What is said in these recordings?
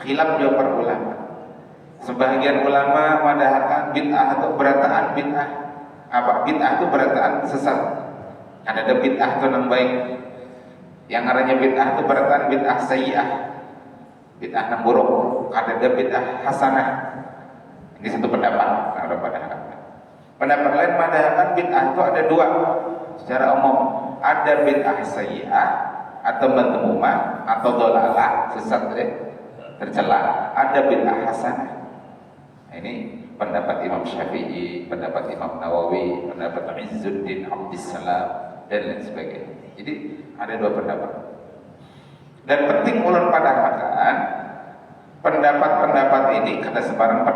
khilaf juga para ulama. Sebagian ulama madhahakan bid'ah atau berataan bid'ah. Apa? Bid'ah itu berataan sesat. Ada bid'ah itu yang baik. Yang arahnya bid'ah itu berataan bid'ah sayyi'ah. Bid'ah yang buruk. Ada bid'ah hasanah. Ini satu pendapat. Pendapat lain madhahakan bid'ah itu ada dua secara umum. Ada bid'ah sayyi'ah atau madhmumah atau dhalalah, sesat tercela. Ada bid'ah hasanah. Ini pendapat Imam Syafi'i, pendapat Imam Nawawi, pendapat Izzuddin Abdissalam dan lain sebagainya. Jadi ada dua pendapat. Dan penting ulun padahkan pendapat-pendapat ini kata sebarang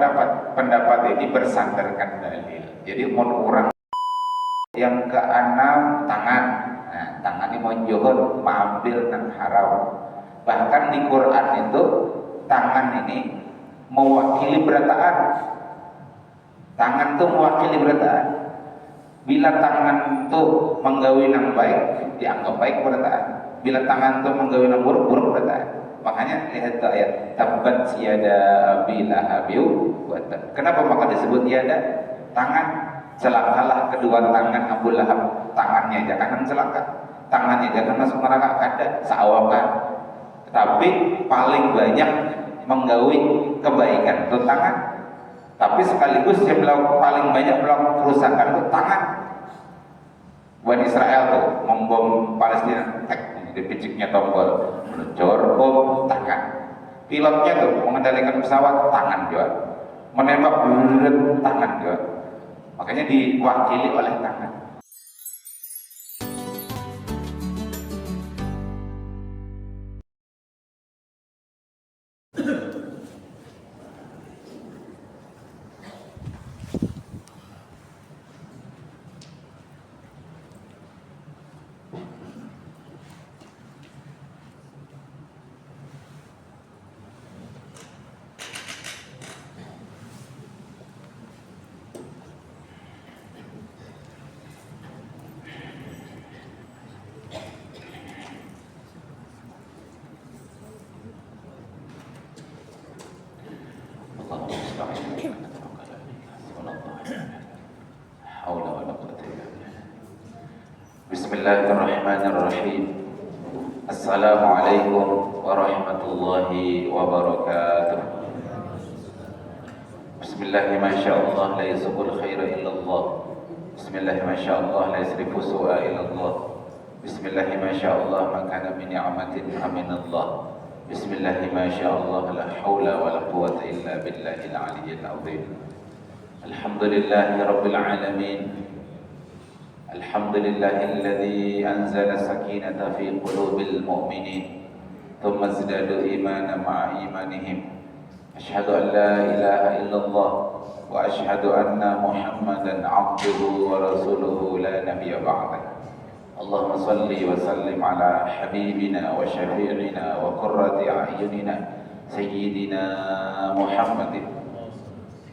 pendapat ini bersandarkan dalil. Jadi mau orang yang keenam tangan, nah, tangan ini mau johor, mengambil nang haram. Bahkan di Quran itu tangan ini mewakili berataan. Tangan itu mewakili berataan. Bila tangan itu menggawi nang baik, dianggap baik berataan. Bila tangan itu menggawi nang buruk, buruk berataan. Makanya lihat ayat tabbat yada abi lahabiu. Kenapa maka disebut yada? Tangan. Celakalah kedua tangan Abu Lahab. Tangannya jangan celaka, tangannya jangan masuk neraka, kada seawakan. Tapi paling banyak menggawi kebaikan itu tangan, tapi sekaligus yang paling banyak melakukan kerusakan itu tangan. Buat Israel tuh membom Palestina, dipiciknya tombol, meluncur bom tangan. Pilotnya tuh mengendalikan pesawat tangan juga, menembak tangan juga. Makanya diwakili oleh tangan. Bismillahirrahmanirrahim. Assalamualaikum warahmatullahi wabarakatuh. Bismillahi masyaallah la yasqul khaira illallah. Bismillahi masyaallah la yasrifu su'a illallah. Bismillahi masyaallah ma kana min ni'matin faminallah. Bismillahi masyaallah la haula wa la quwwata illa billahil aliyyil azim. Alhamdulillahi rabbil alamin. Alhamdulillahilladzi anzala sakinata fi qulubil mu'minin thumma izdadu imanan ma'a imanihim. Asyhadu an la ilaha illallah wa asyhadu anna Muhammadan 'abduhu wa rasuluhu la nabiyya ba'dah. Allahumma salli wa sallim ala habibina wa syafi'ina wa qurrati a'yunina sayyidina Muhammadin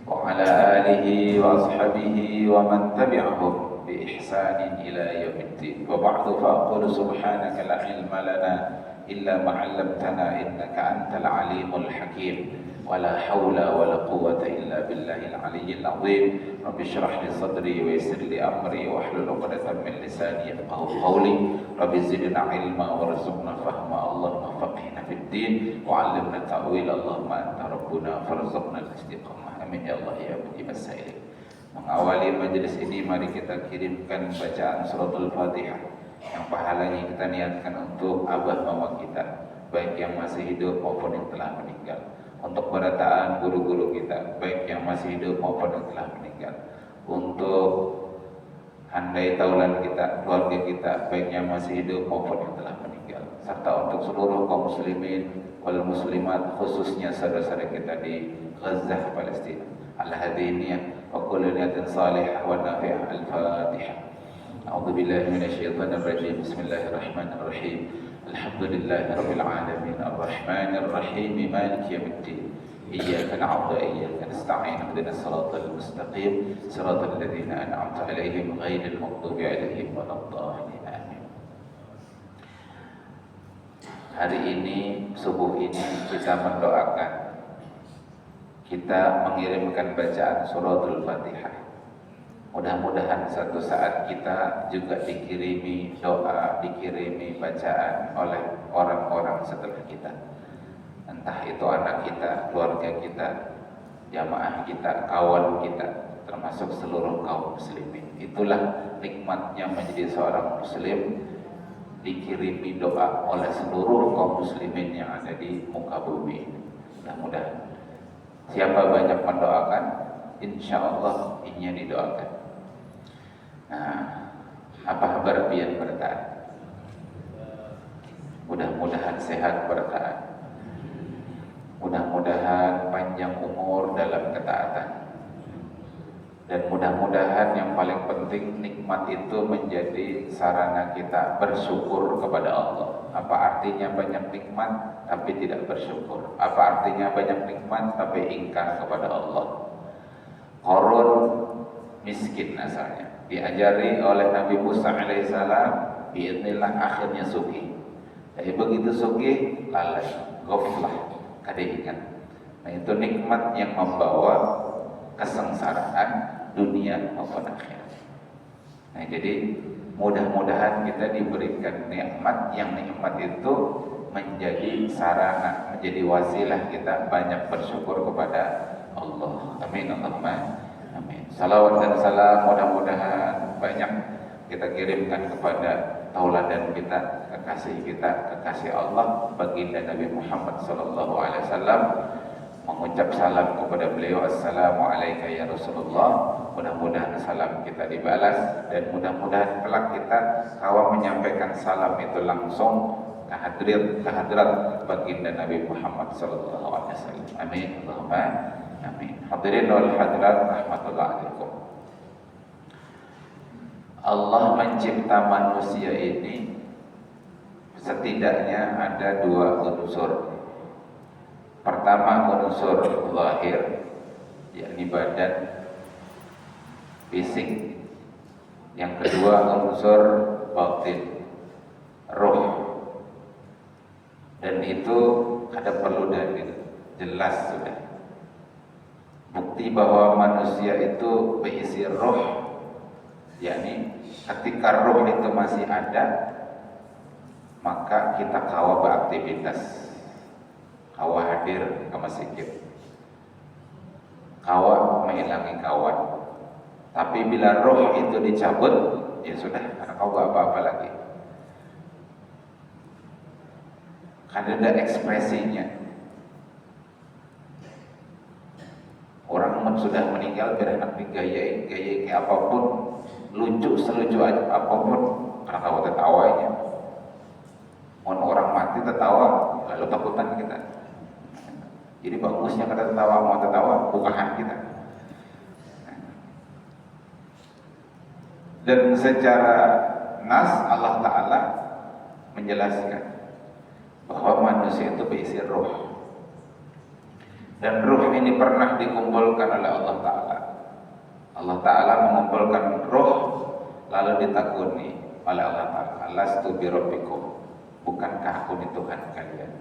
wa ala alihi wa ashabihi wa man tabi'ahum بإحسان إلى يوم الدين وبعد فأقول سبحانك لا علم لنا إلا ما علمتنا إنك أنت العليم الحكيم ولا حول ولا قوة إلا بالله العلي العظيم رب اشرح لي صدري ويسر لي أمري واحلل عقدة من لساني يفقهوا قولي رب زدنا علما وارزقنا فهما اللهم فقهنا في الدين وعلمنا التأويل اللهم أنت ربنا فارزقنا الاستقامة آمين يا الله يا مجيب السائلين. Mengawali majelis ini mari kita kirimkan bacaan suratul Fatihah yang pahalanya kita niatkan untuk abah mama kita, baik yang masih hidup maupun yang telah meninggal. Untuk berataan guru-guru kita, baik yang masih hidup maupun yang telah meninggal. Untuk handai taulan kita, keluarga kita, baik yang masih hidup maupun yang telah meninggal. Serta untuk seluruh kaum muslimin wal muslimat, khususnya saudara-saudara kita di Gaza, Palestina. Al-hadiniyah وكل نية صالحة ونافعة. الفاتحة. أعوذ بالله من الشيطان الرجيم. بسم الله الرحمن الرحيم. الحمد لله رب العالمين الرحمن الرحيم مالك يوم الدين إياك نعبد وإياك نستعين اهدنا الصراط المستقيم صراط الذين أنعمت عليهم غير المغضوب عليهم ولا الضالين. آمين. Hari ini, subuh ini kita mendoakan kita mengirimkan bacaan suratul Fatihah. Mudah-mudahan satu saat kita juga dikirimi doa, dikirimi bacaan oleh orang-orang setelah kita. Entah itu anak kita, keluarga kita, jamaah kita, kawan kita, termasuk seluruh kaum muslimin. Itulah nikmatnya menjadi seorang muslim, dikirimi doa oleh seluruh kaum muslimin yang ada di muka bumi. Mudah-mudahan siapa banyak mendoakan, insya Allah inya didoakan. Nah, apa kabar pian bertahan? Mudah-mudahan sehat bertahan. Mudah-mudahan panjang umur dalam ketaatan. Dan mudah-mudahan yang paling penting nikmat itu menjadi sarana kita bersyukur kepada Allah. Apa artinya banyak nikmat tapi tidak bersyukur? Apa artinya banyak nikmat tapi ingkar kepada Allah? Qarun miskin asalnya, diajari oleh Nabi Musa alaihissalam, biidznillah akhirnya sugih. Jadi begitu sugih lalai, ghaflah, kada ingat. Nah itu nikmat yang membawa kesengsaraan dunia maupun akhirat. Nah jadi mudah-mudahan kita diberikan nikmat, yang nikmat itu menjadi sarana, menjadi wasilah kita banyak bersyukur kepada Allah. Amin Allahumma amin. Salawat dan salam mudah-mudahan banyak kita kirimkan kepada tauladan kita, kekasih Allah, baginda Nabi Muhammad sallallahu alaihi wasallam. Mengucap salam kepada beliau, assalamualaikum ya Rasulullah. Mudah-mudahan salam kita dibalas, dan mudah-mudahan kelak kita kalau menyampaikan salam itu langsung kehadrat baginda Nabi Muhammad sallallahu alaihi wasallam. Amin Allahumma amin. Hadirin wal hadirat rahmatullahi alaikum. Allah mencipta manusia ini setidaknya ada dua unsur. Pertama unsur lahir, yakni badan fisik. Yang kedua unsur batin, roh. Dan itu ada perlu dalil, jelas sudah. Bukti bahwa manusia itu berisi roh, yakni ketika roh itu masih ada, maka kita kawa beraktivitas. Kawa hadir ke masjid, kawa menghilangi kawan. Tapi bila roh itu dicabut, ya sudah, karena kau gak apa-apa lagi. Karena ada ekspresinya. Orang sudah meninggal, biar anak digayain kayak apapun, lucu selucu apapun, karena kau tertawanya. Mau orang mati tertawa, lalu takutan kita. Jadi bagusnya kita tertawa, mau tertawa, bukaan kita. Dan secara nas Allah Ta'ala menjelaskan bahwa manusia itu berisi roh. Dan roh ini pernah dikumpulkan oleh Allah Ta'ala. Allah Ta'ala mengumpulkan roh, lalu ditakuni oleh Allah Ta'ala, alastu bi rabbikum, bukankah aku ini Tuhan kalian?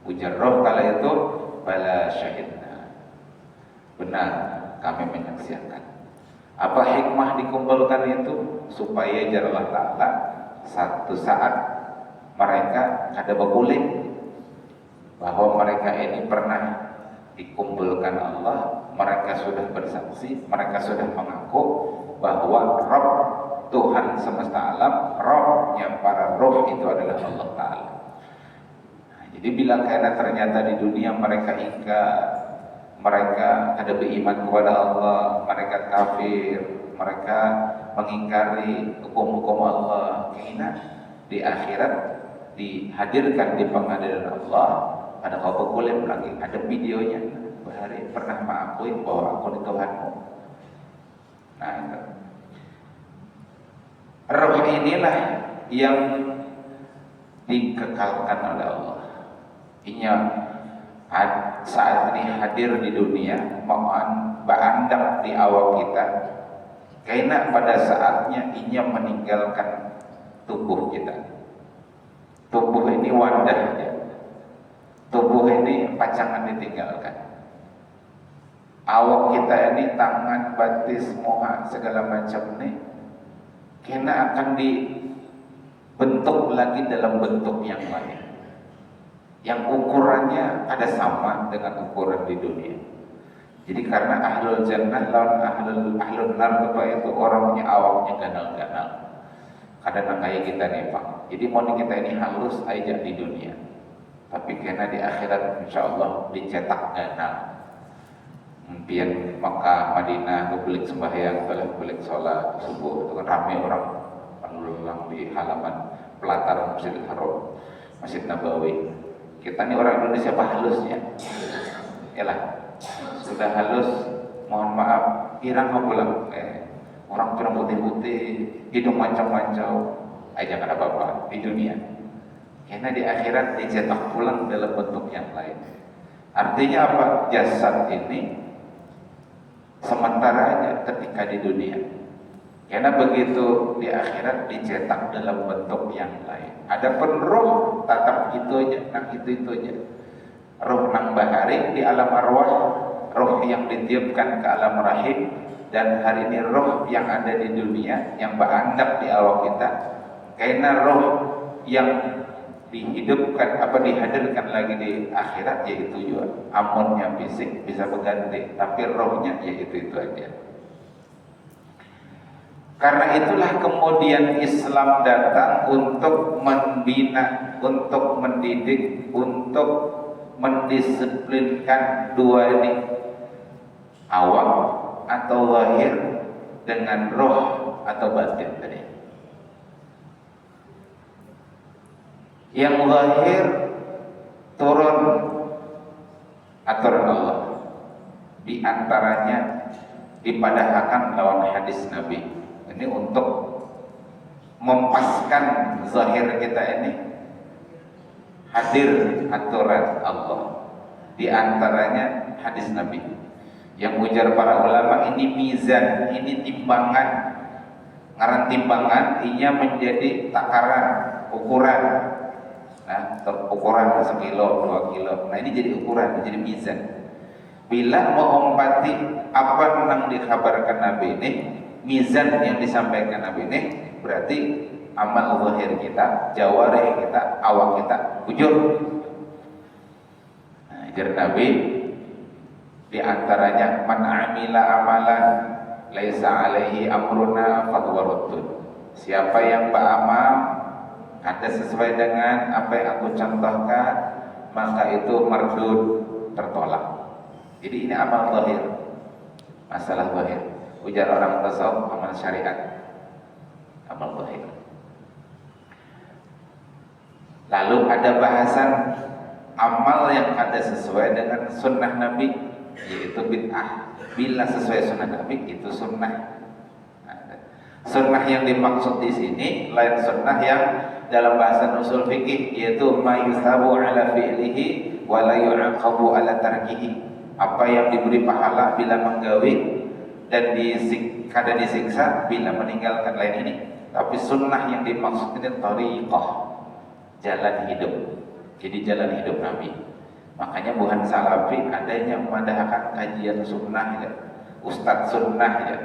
Ujar roh kala itu, bala syahidna, benar kami menyaksikan. Apa hikmah dikumpulkan itu? Supaya jar Allah Ta'ala satu saat mereka ada berguling bahwa mereka ini pernah dikumpulkan Allah. Mereka sudah bersaksi, mereka sudah mengaku bahwa Rabb, Tuhan semesta alam, rohnya para roh itu adalah Allah Ta'ala. Jadi bila karena ternyata di dunia mereka ingkar, mereka ada beriman kepada Allah, mereka kafir, mereka mengingkari hukum-hukum Allah, kena di akhirat dihadirkan di pengadilan Allah, ada kau boleh lagi, ada videonya, Bahari pernah mengakui bahwa aku ini Tuhanmu. Nah, itu. Roh inilah yang dikekalkan oleh Allah. Inya saat ini hadir di dunia, mohon berandak di awal kita, karena pada saatnya inya meninggalkan tubuh kita. Tubuh ini wadahnya, tubuh ini pacangan ditinggalkan. awak kita ini tangan, batis, moha segala macam nih kena akan dibentuk lagi dalam bentuk yang lain yang ukurannya ada sama dengan ukuran di dunia. Jadi karena ahlul jannah lawan ahlul nar itu orangnya awaknya ganal-ganal. Kadang kayak kita nih Pak. Jadi mau kita ini halus aja di dunia. Tapi karena di akhirat insyaallah dicetak ganal. Impian Makkah, Madinah, belik sembahyang, belik sholat subuh itu kan ramai orang menulang di halaman pelataran Masjidil Haram, Masjid Nabawi. Kita ini orang Indonesia apa halusnya? Yalah, sudah halus, mohon maaf, irang mau pulang. Orang pirang putih-putih, hidung mancau-mancau, aja ada apa-apa di dunia. Karena di akhirat dicetak pulang dalam bentuk yang lain. Artinya apa? Jasad ini sementara aja ketika di dunia. Karena begitu di akhirat dicetak dalam bentuk yang lain. Adapun roh tetap itu aja, nang itu aja. Roh nang bahari di alam arwah, roh yang ditiupkan ke alam rahim, dan hari ini roh yang ada di dunia yang berandak di awak kita. Karena roh yang dihidupkan dihadirkan lagi di akhirat yaitu juga amonnya fisik bisa berganti, tapi rohnya yaitu aja. Karena itulah kemudian Islam datang untuk membina, untuk mendidik, untuk mendisiplinkan dua ini, awam atau lahir dengan roh atau batin tadi. Yang lahir turun aturan Allah, di antaranya dipadahkan lawan hadis Nabi. Ini untuk mempaskan zahir kita ini hadir aturan Allah, di antaranya hadis Nabi yang ujar para ulama ini mizan, ini timbangan, ngaran timbangan inya menjadi takaran ukuran. Nah, ukuran 1 kilo, 2 kilo. Nah, ini jadi ukuran, jadi mizan. Bila mengompati apa yang dikabarkan Nabi ini, mizan yang disampaikan Nabi ini, berarti amal zahir kita, jawarih kita, awak kita bujur. Nah, ajar Nabi di antaranya man amila amalan laisa alaihi amruna fahuwa raddun. Siapa yang beramal ada sesuai dengan apa yang aku contohkan, maka itu mardud, tertolak. Jadi ini amal zahir, masalah zahir. Ujar orang tasawuf amal syariat, amal zahir. Lalu ada bahasan amal yang ada sesuai dengan sunnah Nabi, yaitu bid'ah. Bila sesuai sunnah Nabi itu sunnah. Sunnah yang dimaksud di sini lain sunnah yang dalam bahasa usul fikih, yaitu ma yusabu ala fi'lihi wa la yu'aqabu ala tarkihi. Apa yang diberi pahala bila menggawi dan kada disiksa bila meninggalkan lain ini. Tapi sunnah yang dimaksud ini thariqah, jalan hidup. Jadi jalan hidup Nabi. Makanya bukan salafi adanya memadahkan kajian sunnah ya, ustadz sunnah ya.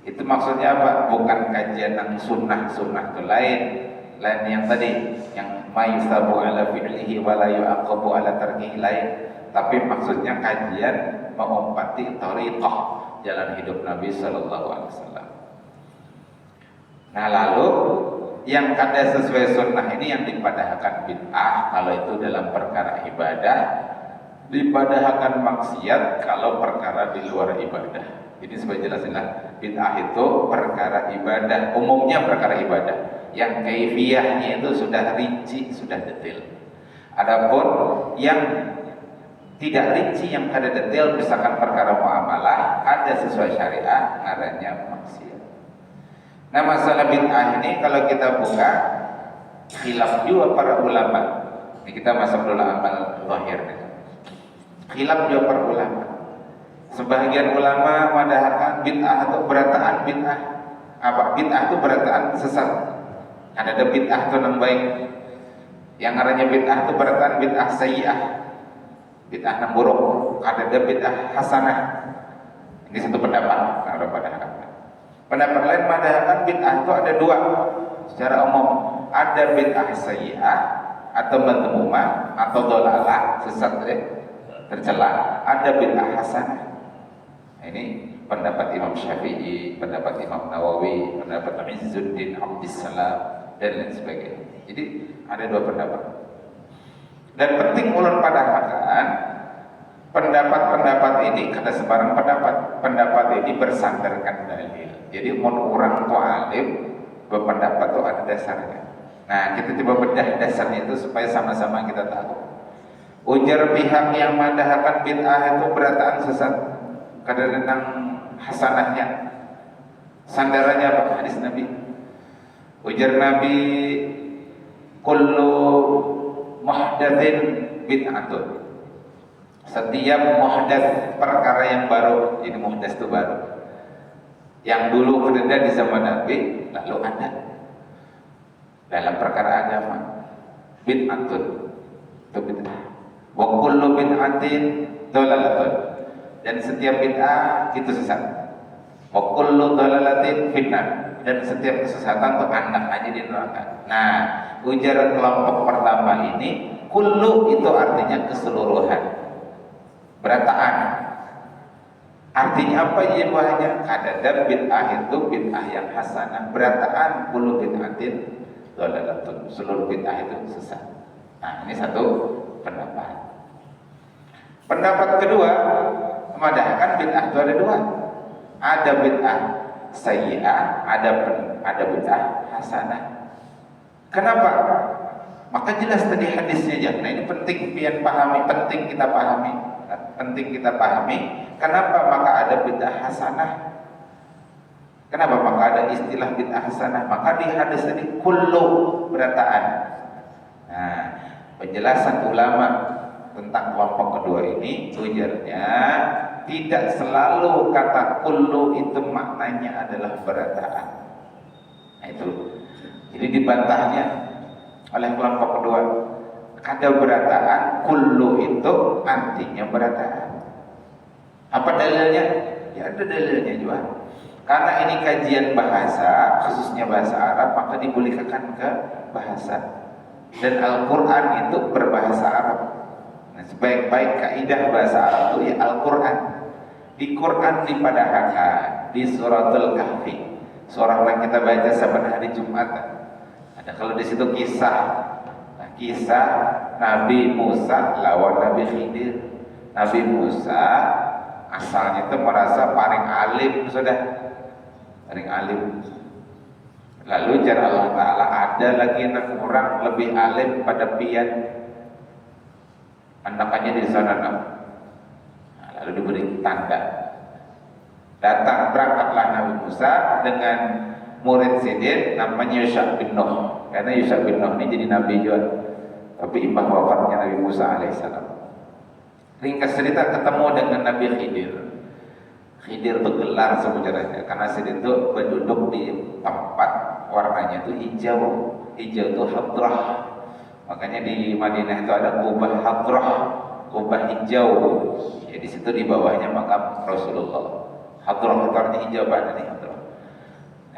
Itu maksudnya apa? Bukan kajian yang sunnah-sunnah itu lain yang tadi, yang mayusabu ala fi'lihi wa la yu'aqabu ala tarkihi lain. Tapi maksudnya kajian mengompati thariqah, jalan hidup Nabi sallallahu alaihi wasallam. Nah, lalu yang kada sesuai sunnah ini yang dipadahkan bid'ah kalau itu dalam perkara ibadah, dipadahkan maksiat kalau perkara di luar ibadah. Jadi supaya jelasinlah, bid'ah itu perkara ibadah, umumnya perkara ibadah yang kaifiyahnya itu sudah rinci, sudah detail. Adapun yang tidak rinci, yang kada detail, misalkan perkara muamalah ada sesuai syariat, ngarannya maksiat. Nah, masalah bid'ah ini kalau kita buka khilaf juga para ulama. Ini kita masuk dulu amal zahir. Khilaf juga para ulama. Sebagian ulama madahkan bid'ah atau berataan bid'ah. Apa? Bid'ah itu berataan sesat. Ada bid'ah itu yang baik. Yang ngarannya bid'ah itu berataan bid'ah sayyi'ah. bid'ah yang buruk, ada bid'ah hasanah. Ini satu pendapat orang madhabkan. Pendapat lain madhabkan bid'ah itu ada dua secara umum, ada bid'ah sayyi'ah atau madhmumah atau dhalalah, sesat tercela, ada bid'ah hasanah. Ini pendapat Imam Syafi'i, pendapat Imam Nawawi, pendapat Izzuddin Abdissalam dan lain sebagainya. Jadi ada dua pendapat. Dan penting ulun padahkan pendapat-pendapat ini kada sebarang pendapat ini bersandarkan dalil. Jadi orang tua alim berpendapat itu ada dasarnya. Nah, kita coba bedah dasarnya itu supaya sama-sama kita tahu. Ujar pihak yang madahkan bid'ah itu berataan sesat, kada tentang hasanahnya. Sandarannya apa? Hadis Nabi. Ujar Nabi, kullu muhdatsin bid'atun. Setiap muhdats perkara yang baru, jadi muhdats itu baru. Yang dulu ada di zaman Nabi, lalu ada dalam perkara agama. Bid'atun itu bid'ah. Wa kullu bid'atin dhalalatun. Dan setiap bid'ah itu sesat. Wa kullu dhalalatin finnar. Dan setiap kesesatan itu anak aja di neraka. Nah, ujar kelompok pertama ini, kullu itu artinya keseluruhan, berataan. Artinya apa jawabnya? Ada bid'ah itu bid'ah yang hasanah, berataan kullu bid'atin dhalalatun. Seluruh bid'ah itu sesat. Nah, ini satu pendapat. Pendapat kedua, memadahkan bid'ah itu ada dua. Ada bid'ah sayyi'ah, ada bid'ah hasanah. Kenapa? Maka jelas tadi hadisnya aja. Nah, ini penting pian pahami, penting kita pahami. Kenapa maka ada bid'ah hasanah? Kenapa maka ada istilah bid'ah hasanah? Maka di hadis tadi kullu berataan. Nah, penjelasan ulama tentang kelompok kedua ini ujarnya tidak selalu kata kullu itu maknanya adalah berataan. Nah, itu. Jadi dibantahnya oleh kelompok kedua. Kata berataan kullu itu artinya berataan. Apa dalilnya? Ya ada dalilnya juga. Karena ini kajian bahasa, khususnya bahasa Arab, maka dibolehkan ke bahasa. Dan Al-Quran itu berbahasa Arab. Nah, sebaik-baik kaidah bahasa Arab itu ya Al-Quran. Di Quran dipadahkan di suratul Kahfi, surah yang kita baca saban hari Jumat. Ada kalau di situ kisah Nabi Musa lawan Nabi Khidir. Nabi Musa asalnya itu merasa paling alim, paling alim. Lalu jar Allah Ta'ala ada lagi anak orang lebih alim pada pian, anakannya di sana. Lalu diberi tanda. Berangkatlah Nabi Musa dengan murid Sidin namanya Yusha bin Nuh. Karena Yusha bin Nuh ini jadi nabi juga. Tapi imbah wafatnya Nabi Musa alaihissalam. Ringkas cerita ketemu dengan Nabi Khidir. Khidir itu gelar sebenarnya karena Sidin itu berduduk di tempat warnanya itu hijau itu hadrah. Makanya di Madinah itu ada kubah hadrah, kubah hijau. Ya, di situ di bawahnya makam Rasulullah. Hadrah itu artinya hijau, pada nih hadrah.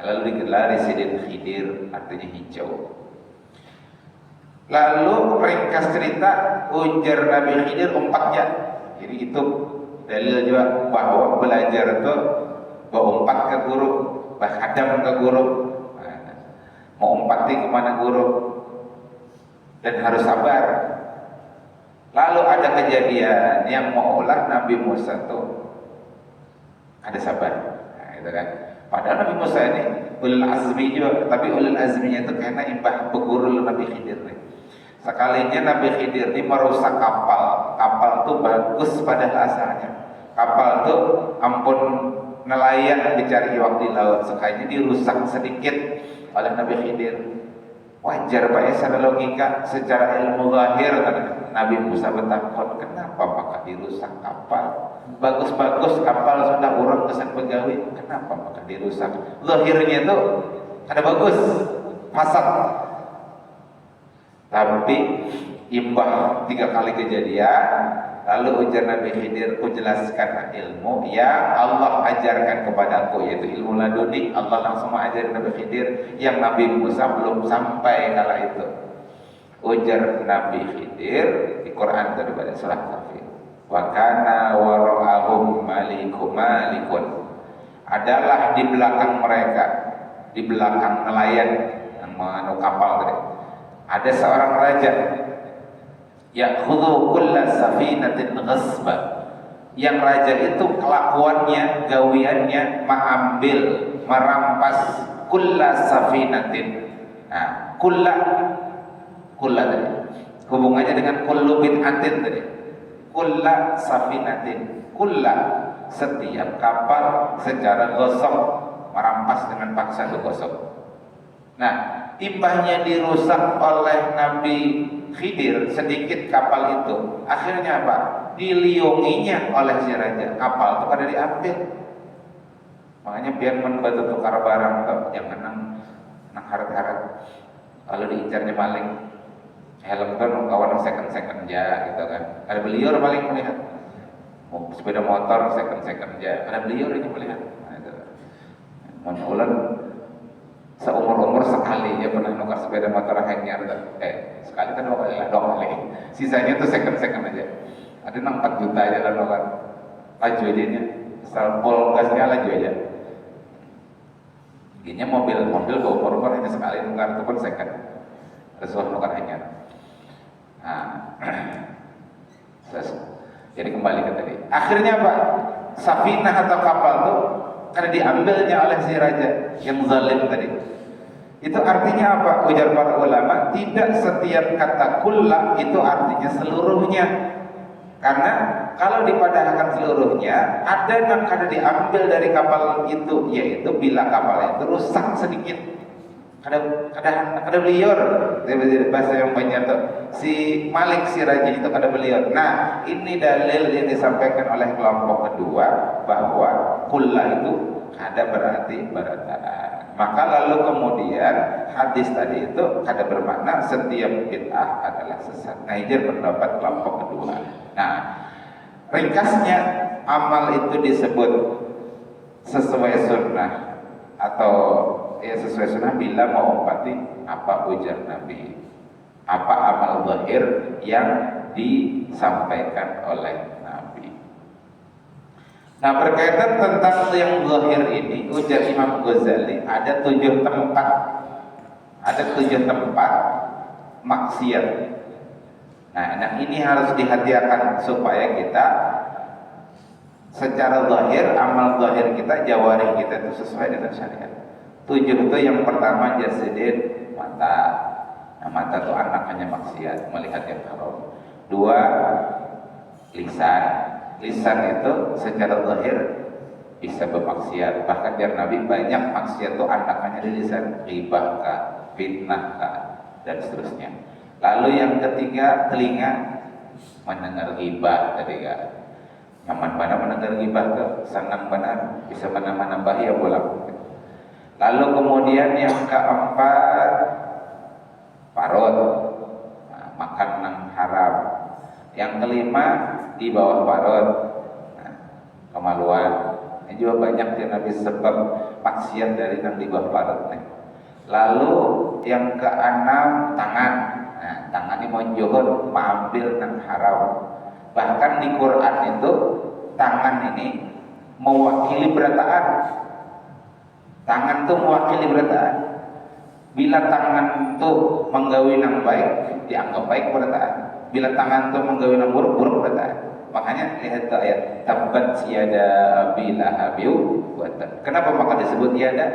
Lalu digelar Sidin Khidir artinya hijau. Lalu ringkas cerita ujar Nabi Khidir umpatnya. Jadi itu dalil juga bahwa belajar itu berumpat ke guru, berkhadam ke guru. Mau umpati kemana guru dan harus sabar. Lalu ada kejadian yang maulah Nabi Musa tuh ada sabar. Nah, itu kan. Padahal Nabi Musa ini ulul azmi juga, tapi ulul azminya itu karena imbah beguru Nabi Khidir nih. Sekalinya Nabi Khidir ini merusak kapal itu bagus pada asalnya. Kapal itu ampun nelayan dicari iwak di laut, sekalinya dirusak sedikit oleh Nabi Khidir. Wajar Pak ya, secara logika, secara ilmu zahir Nabi Musa bertakon, kenapa maka dirusak kapal? Bagus-bagus kapal sudah urang kesan pegawai, kenapa maka dirusak? Zahirnya itu ada bagus, fasad. Tapi imbah 3 kali kejadian, Lalu ujar Nabi Khidir, kujelaskan ilmu yang Allah ajarkan kepadaku, yaitu ilmu laduni. Allah langsung mengajar Nabi Khidir yang Nabi Musa belum sampai kala itu. Ujar Nabi Khidir di Quran daripada surah Kafir, wa kana wara'ahum malikun. Adalah di belakang mereka, di belakang nelayan yang menganu kapal tadi, ada seorang raja, ya'khudhu kulla safinatin ghasba. Yang raja itu kelakuannya, gawiannya mengambil, merampas kulla safinatin. Nah, kulla tadi hubungannya dengan kullu bid'atin tadi. Kulla safinatin, kulla setiap kapal secara gosok, merampas dengan paksa itu gosok. Nah, imbahnya dirusak oleh Nabi Khidir sedikit kapal itu. Akhirnya apa? Diliunginya oleh si raja. Kapal itu pada diambil. Makanya biar membantu tukar barang tuh, jangan nang harap-harap. Kalau diincarnya maling, helm kan kawan second ya gitu kan. Ada beliau paling melihat. Sepeda motor second ya. Ada beliau ini melihat. Nah, itu. Ulan seumur sekali dia pernah nukar sepeda motor hanyar. Sekali kan 2 kali. Sisanya tuh second aja. Ada 4 juta aja lah nukar. Laju aja nya. Asal pol gasnya laju aja. Gini mobil umur hanya sekali nukar itu pun second. Ada suatu nukar hanyar. Nah, jadi kembali ke tadi. Akhirnya apa? Safinah atau kapal itu karena diambilnya oleh si raja yang zalim tadi. Itu artinya apa? Ujar para ulama, tidak setiap kata kulla itu artinya seluruhnya. Karena kalau dipadahkan seluruhnya, ada yang kada diambil dari kapal itu, yaitu bila kapal itu rusak sedikit. Kada beliur, bahasa yang banyak tuh. Si Malik si raja itu kada beliur. Nah, ini dalil yang disampaikan oleh kelompok kedua bahwa kulla itu kada berarti berataan. Maka lalu kemudian hadis tadi itu kada bermakna setiap bid'ah adalah sesat. Nah, ini pendapat kelompok kedua. Nah, ringkasnya amal itu disebut sesuai sunnah atau ya sesuai sunnah bila mengumpati apa ujar Nabi, apa amal zahir yang disampaikan oleh Nabi. Nah, berkaitan tentang yang zahir ini, ujar Imam Ghazali ada 7 tempat maksiat. Nah, ini harus dihati-hatikan supaya kita secara zahir, amal zahir kita, jawarih kita itu sesuai dengan syariat. 7 itu yang pertama jasidin, mata. Nah, mata itu anakannya maksiat, melihat yang haram. 2, lisan. Lisan itu secara zahir bisa bermaksiat. Bahkan dari Nabi banyak maksiat itu anakannya di lisan, ghibah kah, fitnah kah, dan seterusnya. Lalu yang ketiga, telinga, mendengar ghibah tadi kan. Nyaman mana mendengar ghibah ke, senang benar, bisa menambah ya bolak. Lalu kemudian yang keempat, parut, makan yang haram. Yang kelima, di bawah parut, kemaluan. Ini juga banyak yang Nabi sebab maksiat dari yang di bawah parut. Lalu yang keenam, tangan. Nah, tangan ini mau johor, mengambil yang haram. Bahkan di Quran itu tangan ini mewakili berataan. Tangan itu mewakili berataan. Bila tangan itu menggawi yang baik, dianggap baik berataan. Bila tangan itu menggawi yang buruk, buruk berataan. Makanya lihat ayat tabbat yada abi lahabiu. Kenapa maka disebut yada?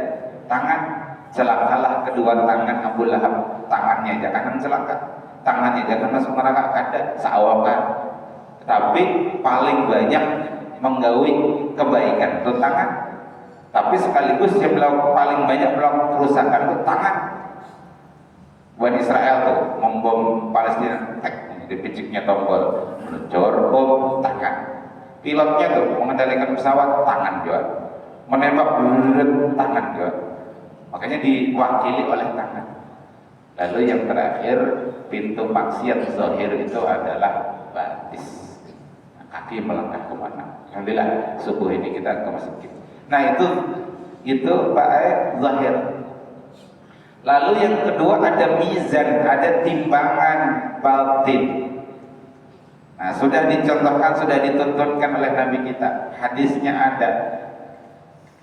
Tangan. Celakalah kedua tangan Abu Lahab. Tangannya jangan celaka, tangannya jangan masuk neraka, ada seawakan. Tapi paling banyak menggawi kebaikan itu tangan. Tapi sekaligus yang paling banyak melakukan kerusakan itu tangan. Buat Israel tuh membom Palestina, dipiciknya tombol, meluncur bom tangan. Pilotnya tuh mengendalikan pesawat tangan juga, menembak tangan juga. Makanya diwakili oleh tangan. Lalu yang terakhir, pintu maksiat zahir itu adalah batis. kaki melangkah kemana. Alhamdulillah subuh ini kita ke masjid. Nah itu Pak zahir. Lalu yang kedua ada mizan, ada timbangan batin. Nah, sudah dicontohkan, sudah dituntunkan oleh Nabi kita. Hadisnya ada.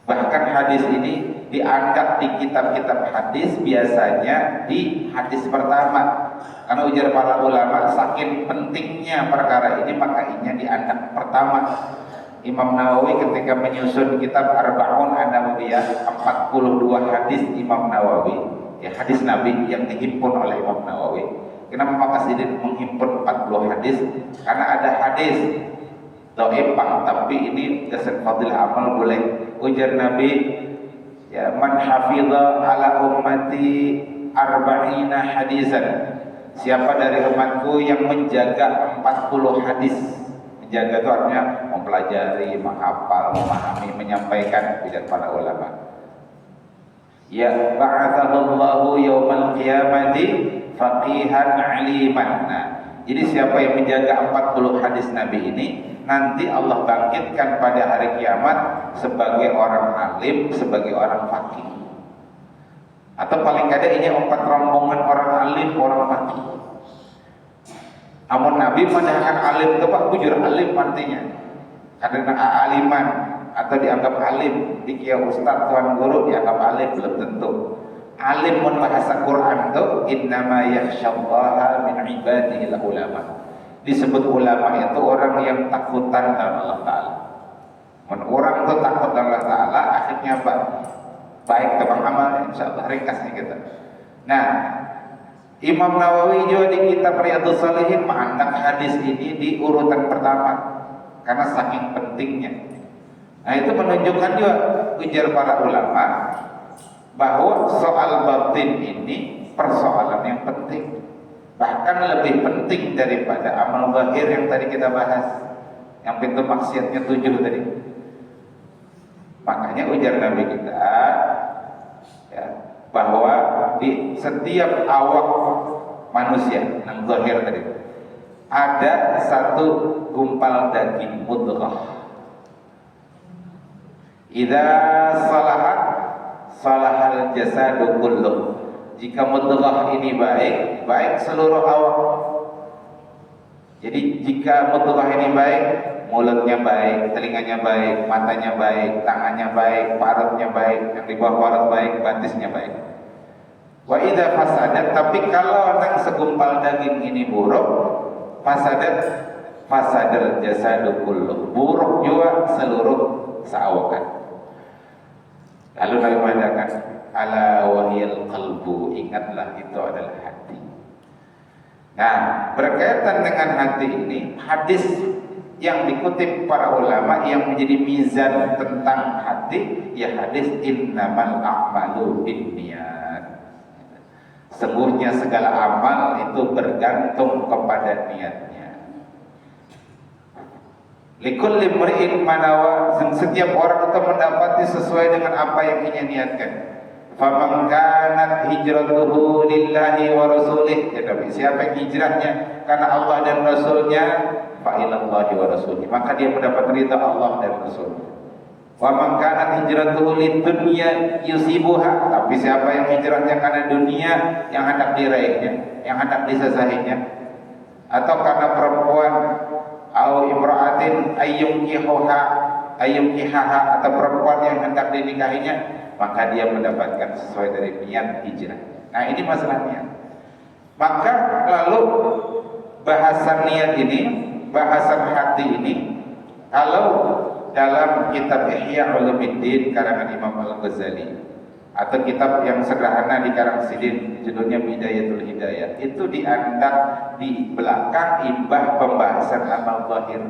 Bahkan hadis ini diangkat di kitab-kitab hadis, biasanya di hadis pertama. Karena ujar para ulama, saking pentingnya perkara ini, maka ini diangkat pertama. Imam Nawawi ketika menyusun kitab Arba'un An-Nawawiyah, 42 hadis Imam Nawawi, ya hadis Nabi yang dihimpun oleh Imam Nawawi. Kenapa maka Sidin menghimpun 40 hadis? Karena ada hadis dhaif, tapi ini kesan fadil amal boleh. Ujar Nabi, ya man hafidha ala ummati arba'ina hadisan. Siapa dari umatku yang menjaga 40 hadis? Menjaga itu artinya mempelajari, menghafal, memahami, menyampaikan bidat para ulama. Ya ba'athallahu yawmal qiyamati faqihan aliman. Nah, jadi siapa yang menjaga 40 hadis Nabi ini, nanti Allah bangkitkan pada hari kiamat sebagai orang alim, sebagai orang faqih. Atau paling kada ini 4 rombongan orang alim, orang faqih. Amun Nabi menanyakan alim itu Pak, bujur alim artinya. Karena aliman atau dianggap alim, dikira ustaz, tuan guru dianggap alim, belum tentu. Alim mun bahasa Quran itu innama yakhsyallaha min ibadihi ulama. Disebut ulama itu orang yang takutan dengan Allah Ta'ala. Mun orang itu takut dengan Allah Ta'ala, akhirnya baik teman amal, insyaallah ringkasnya kita. Nah, Imam Nawawi juga di kitab Riyadhus Shalihin mengangkat hadis ini di urutan pertama karena saking pentingnya. Nah, itu menunjukkan juga ujar para ulama bahwa soal batin ini persoalan yang penting, bahkan lebih penting daripada amal zahir yang tadi kita bahas, yang pintu maksiatnya 7 tadi. Makanya ujar Nabi kita ya, bahwa di setiap awak manusia yang zahir tadi ada satu gumpal daging mudghah. Idza salahat salahal jasadu kulluh. Jika mudghah ini baik, baik seluruh awak. Jadi jika mudghah ini baik, mulutnya baik, telinganya baik, matanya baik, tangannya baik, parutnya baik, yang di bawah parut baik, batisnya baik. Wa idza fasadat, tapi kalau nang segumpal daging ini buruk, fasadal jasadu kulluh. Buruk juga seluruh seawakan. Lalu Nabi mengatakan, ala wahiyal qalbu, ingatlah itu adalah hati. Nah, berkaitan dengan hati ini, hadis yang dikutip para ulama yang menjadi mizan tentang hati, ya hadis innamal a'malu binniyat. Sungguhnya segala amal itu bergantung kepada niatnya. Likulli imri'in manawa, setiap orang itu mendapati sesuai dengan apa yang ia niatkan. Faman kanat hijratuhu lillahi wa rasulih, jadi siapa yang hijrahnya karena Allah dan Rasulnya, fa ilallahi wa rasulih, maka dia mendapat ridha Allah dan Rasulnya. Wa man kanat hijratuhu lidunya yusibuha, tapi siapa yang hijrahnya karena dunia yang hendak diraihnya, yang hendak disesahinya, atau karena perempuan, au imra'atin ayyumkihaha, atau perempuan yang hendak dinikahinya, maka dia mendapatkan sesuai dari niat hijrah. Nah, ini masalah niat. Maka lalu bahasan niat ini, bahasan hati ini, kalau dalam kitab Ihya Ulumuddin karangan Imam Al-Ghazali, atau kitab yang sederhana di karang Sidin judulnya Bidayatul Hidayah, itu diandak di belakang imbah pembahasan amal zahir.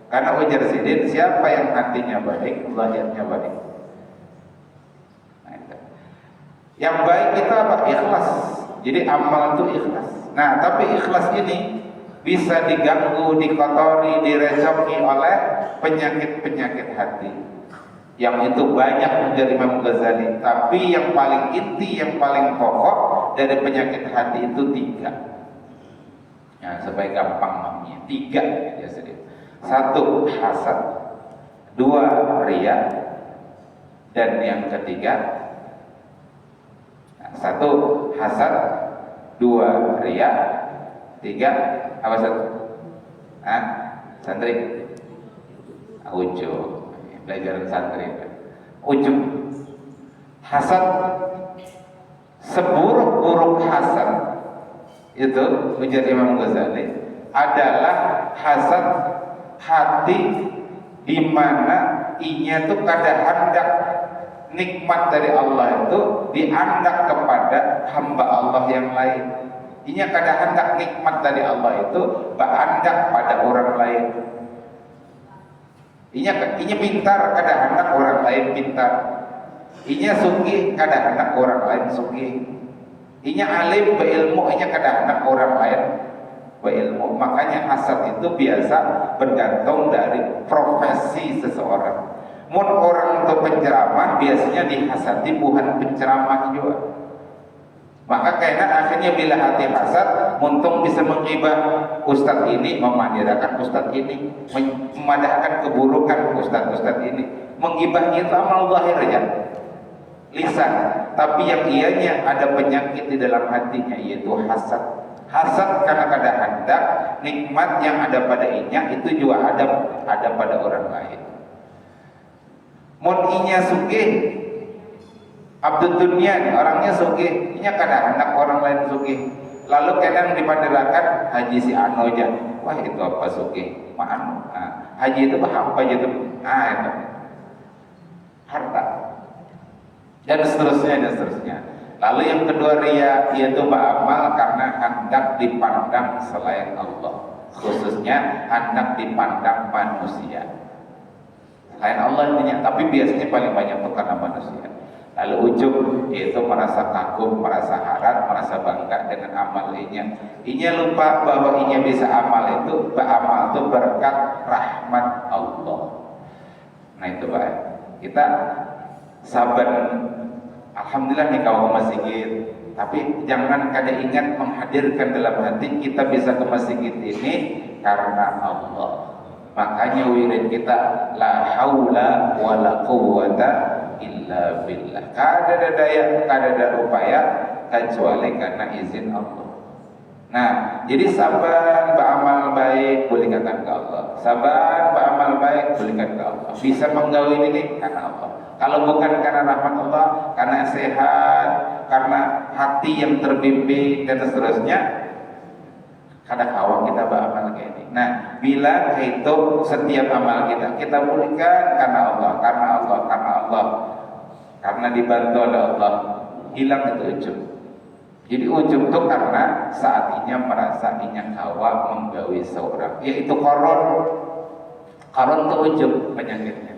Karena ujar Sidin, siapa yang hatinya baik, zahirnya baik. Nah, yang baik itu apa? Ikhlas. Jadi amal itu ikhlas. Nah, tapi ikhlas ini bisa diganggu, dikotori, direcoki oleh penyakit-penyakit hati. Yang itu banyak menjadi Imam Ghazali, tapi yang paling inti, yang paling pokok dari penyakit hati itu 3. Nah, supaya gampang namanya 3 ya sedih. Satu, hasad. Dua, riya. Dan yang ketiga, satu, hasad. Dua, riya. Tiga, apa satu? Santri. Ujub. Belajar santri. Ujub. Hasad. Seburuk-buruk hasad itu ujar Imam Ghazali adalah hasad hati di mana inya tuh kada hendak nikmat dari Allah itu diandak kepada hamba Allah yang lain. Inya kada hendak nikmat dari Allah itu berandak pada orang lain. Inya pintar kada hendak orang lain pintar. Inya sugih kada hendak orang lain sugih. Inya alim berilmu, inya kada hendak orang lain berilmu. Makanya hasad itu biasa bergantung dari profesi seseorang. Mun orang untuk penceramah biasanya dihasati bukan penceramah juga. Maka karena akhirnya bila hati hasad, muntung bisa menghibah ustadz ini, memandirkan ustadz ini, memadahkan keburukan ustadz ini. Menghibahnya itu amal zahir aja, lisan, tapi yang ianya ada penyakit di dalam hatinya, yaitu hasad. Hasad karena kada hendak nikmat yang ada pada inya itu juga ada pada orang lain. Mun inya sugih, abdud dunia, orangnya sugih, inya kada hendak orang lain sugih. Lalu kadang dipandirakan haji si Ano aja, wah itu apa sugih, maan. Haji itu apa aja tuh? Itu harta. Dan seterusnya. Lalu yang kedua riya, yaitu beramal karena hendak dipandang selain Allah, khususnya hendak dipandang manusia. Selain Allah intinya, tapi biasanya paling banyak itu karena manusia. Lalu ujub, yaitu merasa kagum, merasa harap, merasa bangga dengan amal inya. Inya lupa bahwa inya bisa amal itu, beramal itu berkat rahmat Allah. Nah itu baik. Kita sabar. Alhamdulillah nih kawan masjid, tapi jangan kada ingat menghadirkan dalam hati kita bisa ke masjid ini karena Allah. Makanya wirid kita la haula wala quwwata illa billah. Kada ada daya, kada ada upaya kecuali karena izin Allah. Nah, jadi sabar beramal baik bolehkan ke Allah. Sabar beramal baik bolehkan ke Allah. Bisa menggawin ini karena Allah. Kalau bukan karena rahmat Allah, karena sehat, karena hati yang terbimbing dan seterusnya, kadang awal kita beramal kayak ini. Nah, bila itu setiap amal kita pulihkan karena Allah, karena dibantu oleh Allah, hilang itu ujub. Jadi ujub itu karena saat inya merasa inya kawa menggawi seorang, yaitu koron itu ujub penyakitnya.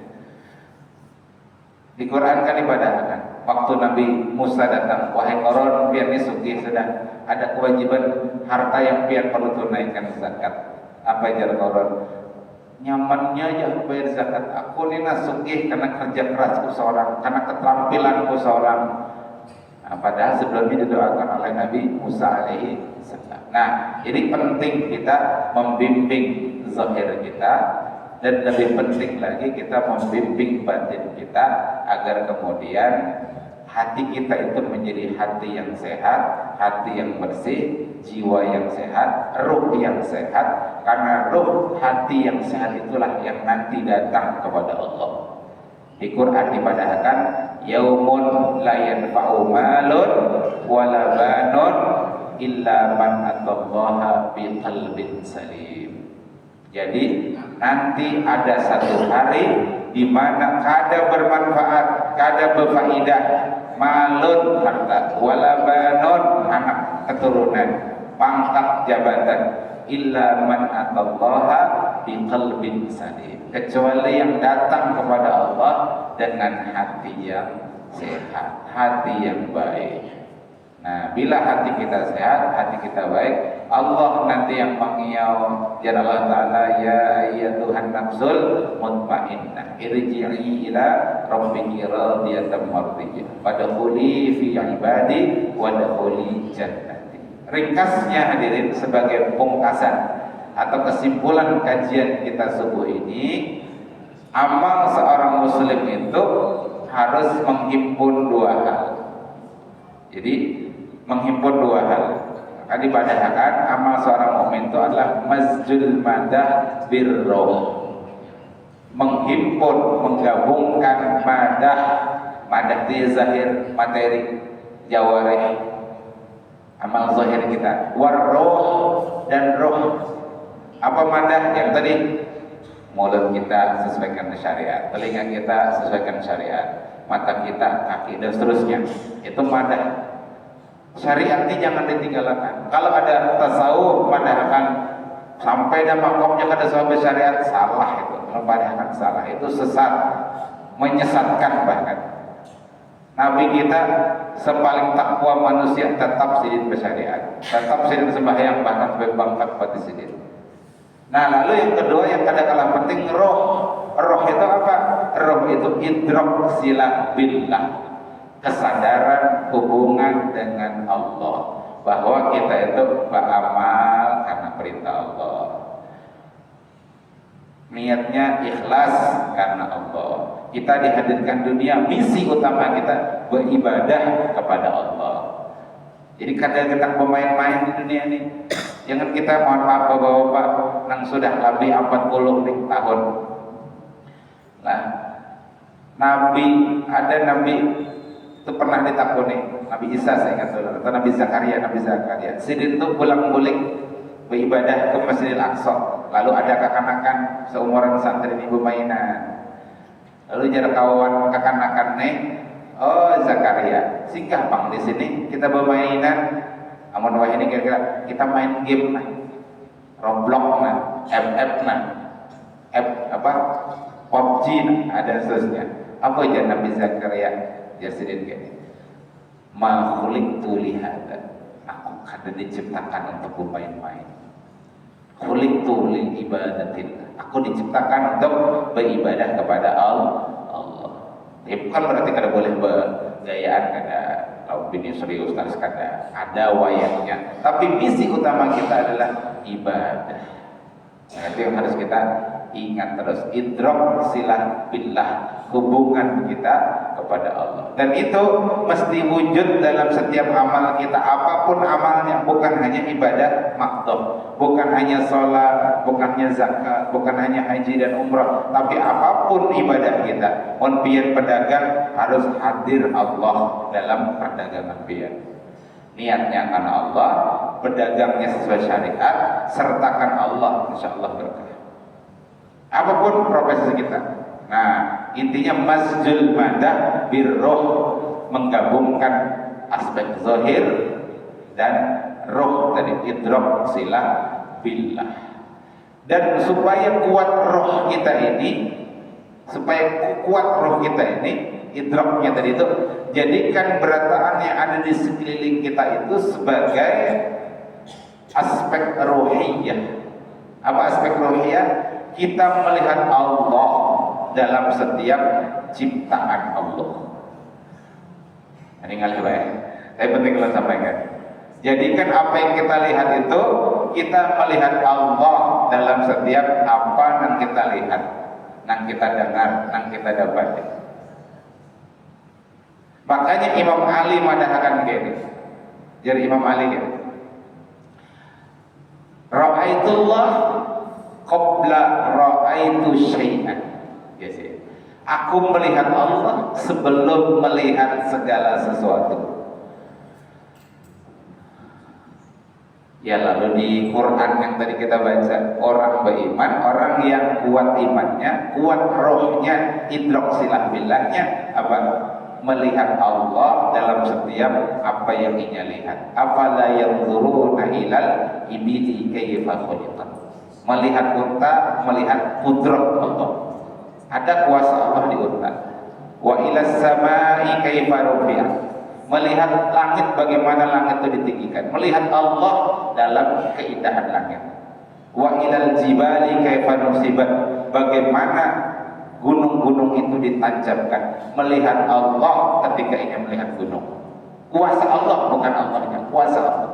Di Quran kan ibadahkan. Waktu Nabi Musa datang, wahai koron, biar ini sugih sedang ada kewajiban harta yang biar perlu tunaikan zakat. Apa jar koron? Nyamannya jangan bayar zakat. Aku ini sugih karena kerja kerasku seorang, karena keterampilanku seorang. Nah, padahal sebelumnya didoakan oleh Nabi Musa alaihi salam. Nah, jadi penting kita membimbing zahir kita, dan lebih penting lagi kita membimbing batin kita agar kemudian hati kita itu menjadi hati yang sehat, hati yang bersih, jiwa yang sehat, ruh yang sehat. Karena ruh, hati yang sehat itulah yang nanti datang kepada Allah. Di Quran dibadahkan yaumun la yanfa'u malun wala banun illa man atallaha biqalbin salim. Jadi nanti ada satu hari di mana kada bermanfaat, kada berfaedah malun harta, wala banun anak keturunan, pangkat jabatan, illa man atallaha biqalbin salim, kecuali yang datang kepada Allah dengan hati yang sehat, hati yang baik. Nah, bila hati kita sehat, hati kita baik, Allah nanti yang mengiau. Ya Allah Ta'ala, ya Tuhan nafsul mutmainnah, irji'i ila rabbiki radiyatan mardiyah, wadkhuli fi ibadi wadkhuli jannati. Ringkasnya hadirin sebagai pungkasan, atau kesimpulan kajian kita subuh ini, amal seorang muslim itu harus menghimpun dua hal. Jadi menghimpun dua hal. Maka dipadahkan amal seorang mukmin itu adalah mazjul madah birroh, menghimpun, menggabungkan madah itu zahir, materi, jawarih, amal zahir kita, warroh dan roh. Apa madah? Yang tadi, mulut kita sesuaikan syariat, telinga kita sesuaikan syariat, mata kita, kaki dan seterusnya. Itu madah. Syariat ini jangan ditinggalkan. Kalau ada tasawuf padahkan sampai dan makomnya kada sampai syariat, salah itu. Padahkan salah, itu sesat, menyesatkan bahkan. Nabi kita sepaling takwa manusia tetap sidin bersyariat, tetap sidin sembahyang bahkan sampai bangkat pada sidin. Nah, lalu yang kedua yang kada kalah penting, roh. Roh itu apa? Roh itu idrak silah billah, kesadaran hubungan dengan Allah, bahwa kita itu beramal karena perintah Allah, niatnya ikhlas karena Allah. Kita dihadirkan dunia, misi utama kita beribadah kepada Allah. Jadi kadang kita bermain-main di dunia ini. Jangan kita, mohon maaf bapak-bapak, yang sudah lebih 40 tahun. Nah, ada nabi itu pernah ditakuni, Nabi Isa saya ingat dulu, atau Nabi Zakaria. Sidin itu pulang-balik beribadah ke Masjidil Aqsa. Lalu ada kekanakan seumuran santri ini bermainan. Lalu jarak kawan kekanakan nih, oh Zakaria, singgah bang di sini kita bermainan. Amun wah ini kira-kira kita main game nah, Roblox nah, FF nah, PUBG nah, ada seterusnya. Apa aja Nabi Zakaria jasidin kayak ma khuliqtu lihada, aku kada diciptakan untuk bermain-main. Khuliqtu lil ibadatillah, aku diciptakan untuk beribadah kepada Allah. Ya bukan berarti kada boleh bergayaan, kada bini serius harus ada wayangnya, tapi misi utama kita adalah ibadah. Nah, itu yang harus kita ingat terus, idrak silah billah, hubungan kita kepada Allah, dan itu mesti wujud dalam setiap amal kita, apapun amalnya. Bukan hanya ibadah makdum, bukan hanya sholat, bukan hanya zakat, bukan hanya haji dan umrah, tapi apapun ibadah kita. Mon pian pedagang harus hadir Allah dalam perdagangan pian, niatnya karena Allah, berdagangnya sesuai syariat, sertakan Allah, insya Allah berkah. Apapun profesi kita. Nah, intinya masjul madah birroh, menggabungkan aspek zahir dan roh tadi, idrak silah billah. Dan supaya kuat roh kita ini, idraknya tadi itu, jadikan berataan yang ada di sekeliling kita itu sebagai aspek rohiyah. Apa aspek rohiyah? Kita melihat Allah dalam setiap ciptaan Allah. Ini nggak ya? Tapi penting kalau sampaikan. Jadikan apa yang kita lihat itu, kita melihat Allah dalam setiap apa yang kita lihat, yang kita dengar, yang kita dapati. Makanya Imam Ali madahkan gini. Jadi Imam Ali gini, Ra'aitullah qabla ra'aitu syai'an. Yes, ya. Aku melihat Allah sebelum melihat segala sesuatu. Ya, lalu di Quran yang tadi kita baca, orang beriman, orang yang kuat imannya, kuat rohnya, idrak silah billahnya, apa? Melihat Allah dalam setiap apa yang ia lihat. Afala yanzuruna ilal ibili kayfa khuliqat. Melihat unta, melihat kudrat Allah. Ada kuasa Allah di unta. Wa ilas samai kayfa rufi'at. Melihat langit, bagaimana langit itu ditinggikan. Melihat Allah dalam keindahan langit. Wa ilal jibali kayfa nusibat. Bagaimana gunung-gunung itu ditancapkan. Melihat Allah ketika ingin melihat gunung. Kuasa Allah, bukan Allahnya, kuasa Allah.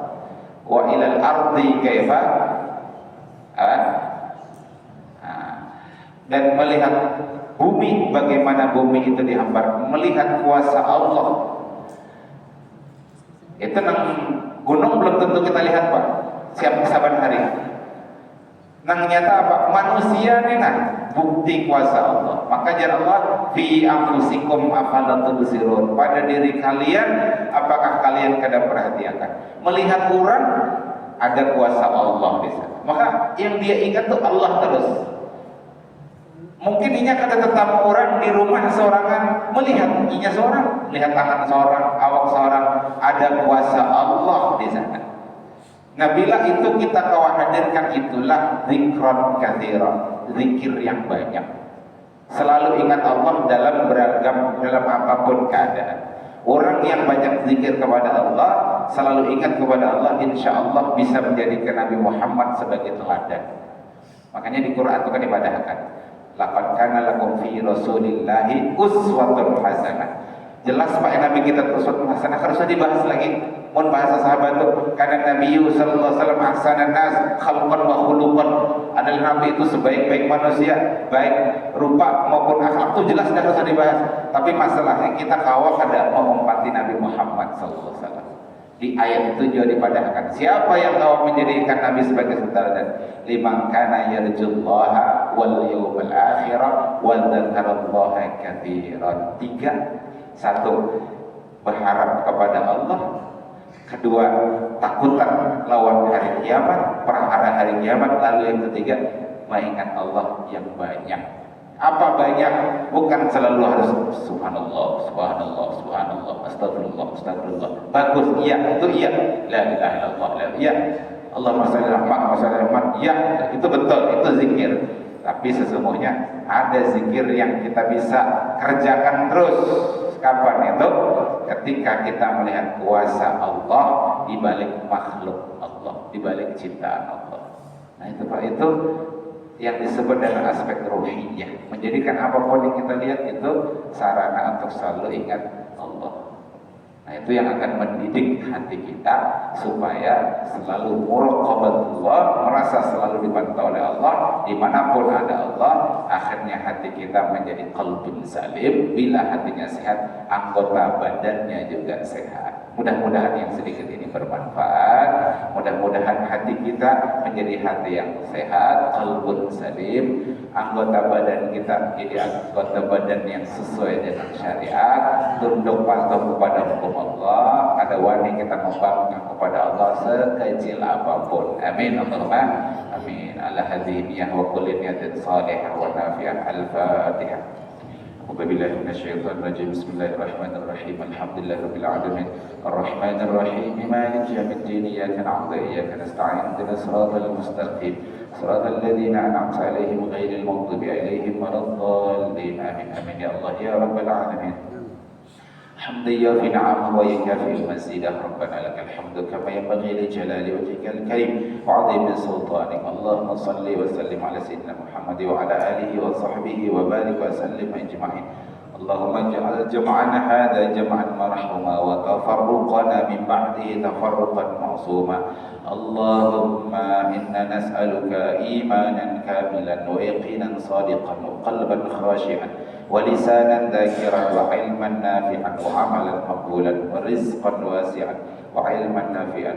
Wa ilal ardi kayfa Ah, nah, dan melihat bumi, bagaimana bumi itu dihambar, melihat kuasa Allah. Itu nang gunung belum tentu kita lihat Pak, siap saban hari. Nang nyata apa? Manusia nih nah, bukti kuasa Allah. Maka jar Allah, fi anfusikum afala tubsirun. Pada diri kalian, apakah kalian kadang perhatikan? Melihat orang, ada kuasa Allah di sana. Maka yang dia ingat tuh Allah terus. Mungkin inya kata tetap orang di rumah seorangan melihat inya seorang, lihat tangan seorang, awak seorang, ada kuasa Allah di sana. Nah, bila itu kita hadirkan, itulah zikron katsiran, zikir yang banyak. Selalu ingat Allah dalam beragam, dalam apapun keadaan. Orang yang banyak zikir kepada Allah, selalu ingat kepada Allah, insya Allah bisa menjadikan Nabi Muhammad sebagai teladan. Makanya di Quran itu kan dibadahkan, laqad kana lakum fi rasulillahi uswatun hasanah. Jelas Pak, Nabi kita uswatun hasanah, harus dibahas lagi. Mun bahasa sahabat itu, karena Nabi sallallahu alaihi wasallam ahsanan nas khalqan wa khuluqan. Adalah Nabi itu sebaik-baik manusia, baik rupa maupun akhlak, itu jelas dan harus dibahas. Tapi masalahnya kita kawal kada mengumpati Nabi Muhammad sallallahu alaihi wasallam. Di ayat itu juga dipadahkan, siapa yang kau menjadikan Nabi sebagai teladan? Liman kana yarjullaha wal yawmal akhirah wa dzakarallaha katsiran. 3. 1. Berharap kepada Allah. 2. Takutan lawan hari kiamat, perkara hari kiamat. Lalu yang 3, mengingat Allah yang banyak. Apa banyak? Bukan selalu harus subhanallah, subhanallah, subhanallah, astagfirullah, astagfirullah. Bagus, iya, itu iya. La ilaha illallah, la iya. Allahumma shalli ala Muhammad, wa sallim Muhammad. Iya, itu betul, itu zikir. Tapi sesungguhnya ada zikir yang kita bisa kerjakan terus. Kapan itu? Ketika kita melihat kuasa Allah di balik makhluk Allah, di balik ciptaan Allah. Nah itu Pak, itu yang disebut dengan aspek ruhiyah, menjadikan apapun yang kita lihat itu sarana untuk selalu ingat Allah. Nah itu yang akan mendidik hati kita supaya selalu muraqabatullah, merasa selalu dipantau oleh Allah. Dimanapun ada Allah, akhirnya hati kita menjadi qalbun salim. Bila hatinya sehat, anggota badannya juga sehat. Mudah-mudahan yang sedikit ini bermanfaat. Mudah-mudahan hati kita menjadi hati yang sehat, qalbun salim. Anggota badan kita menjadi anggota badan yang sesuai dengan syariat, tunduk patuh kepada hukum Allah. Ada wani kita membanggakan kepada Allah sekecil apapun. Amin Allahumma amin. Ala hadhihi wa kulli niyatin salihah wa nafi'ah. Al-Fatihah. Wabillahi minasyaitonir rajim. Bismillahirrahmanirrahim. Alhamdulillahirabbil alamin. Arrahmanir rahim. Maliki yaumiddin. Iyyaka na'budu wa iyyaka nasta'in. Ihdinas siratal mustaqim. Siratal ladzina an'amta 'alaihim ghairil maghdubi 'alaihim waladdallin. Amin. Amin ya Allah ya rabbal alamin. حمدا يوفي نعمه ويكافئ مزيده. ربنا لك الحمد كما ينبغي لجلال وجهك الكريم وعظيم سلطانك. اللهم صل وسلم على سيدنا محمد وعلى اله وصحبه وبارك وسلم اجمعين. اللهم اجعل جمعنا هذا جمعا مرحوما وتفرقنا من بعده تفرقا معصوما. اللهم إنا نسألك إيمانا كاملا ويقينا صادقا وقلبا خاشعا ولسانا ذاكرا وعلما نافعا وعملا مقبولا ورزقا واسعا وعلما نافعا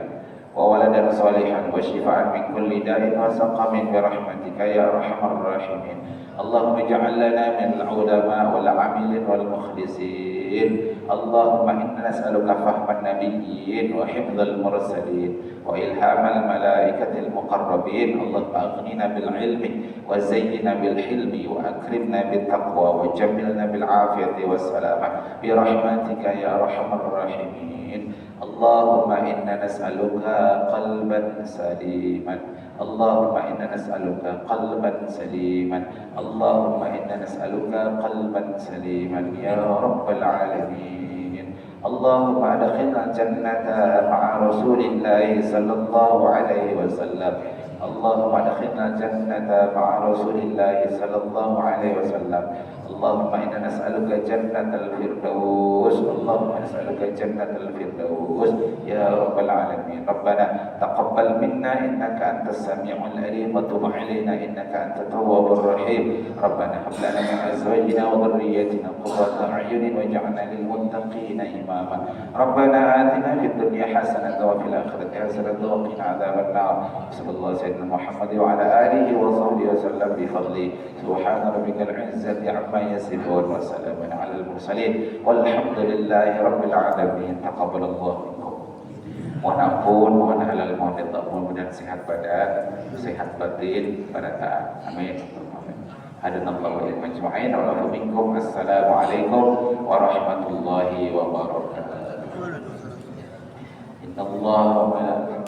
وولدا صالحا وشفاء من كل داء وسقم برحمتك يا أرحم الراحمين. اللهم اجعل لنا من العلماء والعاملين والمخلصين. اللهم إنا نسألك فهم النبيين وحفظ المرسلين وإلهام الملائكة المقربين. اللهم أغننا بالعلم وزينا بالحلم وأكرمنا بالتقوى وجملنا بالعافية والسلامة برحمتك يا أرحم الراحمين. اللهم إنا نسألك قلبا سليما. اللهم إنا نسألك قلبا سليما. اللهم إنا نسألك قلبا سليما يا رب العالمين. اللهم أدخلنا الجنة مع رسول الله صلى الله عليه وسلم اللهم ادخلنا الجنة مع رسول الله صلى الله عليه وسلم. اللهم إنا نسألك جنة الفردوس. اللهم نسألك جنة الفردوس يا رب العالمين. ربنا تقبل منا إنك أنت السميع العليم وتب علينا إنك أنت التواب الرحيم. ربنا هب لنا من أزواجنا وذريتنا قرة أعين واجعلنا للمتقين إماما. ربنا آتنا في الدنيا حسنة وفي الآخرة حسنة وقنا عذاب النار. صلى الله سيدنا محمد وعلى آله وصحبه وسلم بفضله. سبحان ربك العزة عما يصفون وسلام على المرسلين والحمد لله رب العالمين. تقبل الله منكم. Mohon ampun, mohon halal, mohon ridha, mudah-mudahan sehat badan, sehat batin pada taat. Amin. Hadanallahu wa iyyakum ajma'in wa lafu minkum. Assalamualaikum warahmatullahi wabarakatuh. Innallaha wa